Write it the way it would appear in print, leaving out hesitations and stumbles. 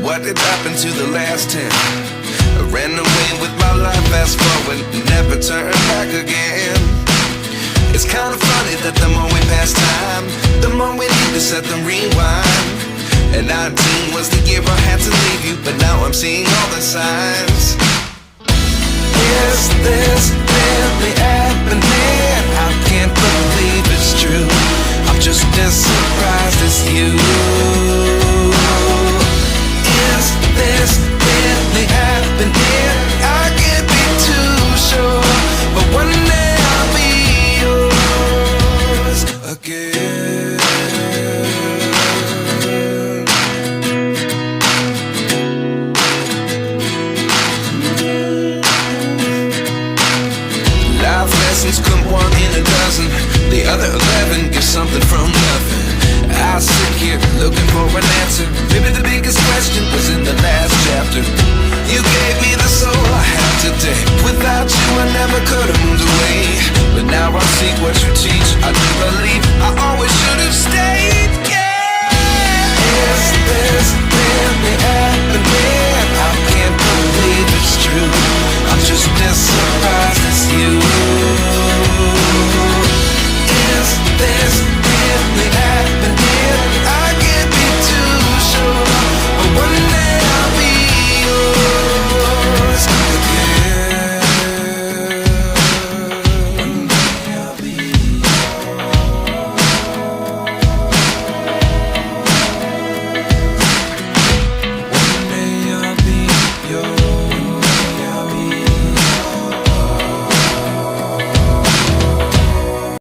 What did happen to the last 10? I ran away with my life, fast forward, never turn back again. It's kind of funny that the more we pass time, the more we need to set them rewind. And 19 was the year I had to leave you, but now I'm seeing all the signs. Is this really happening? I can't believe it's true. I'm just as surprised as you. Is this really happening? I can't be too sure, but one day I'll be yours again. Life lessons come one in a dozen. The other 11 get something from nothing. I sit here looking for an answer. Maybe the biggest question was in the last chapter. You gave me the soul I have today. Without you I never could have moved away. But now I see what you teach. I do believe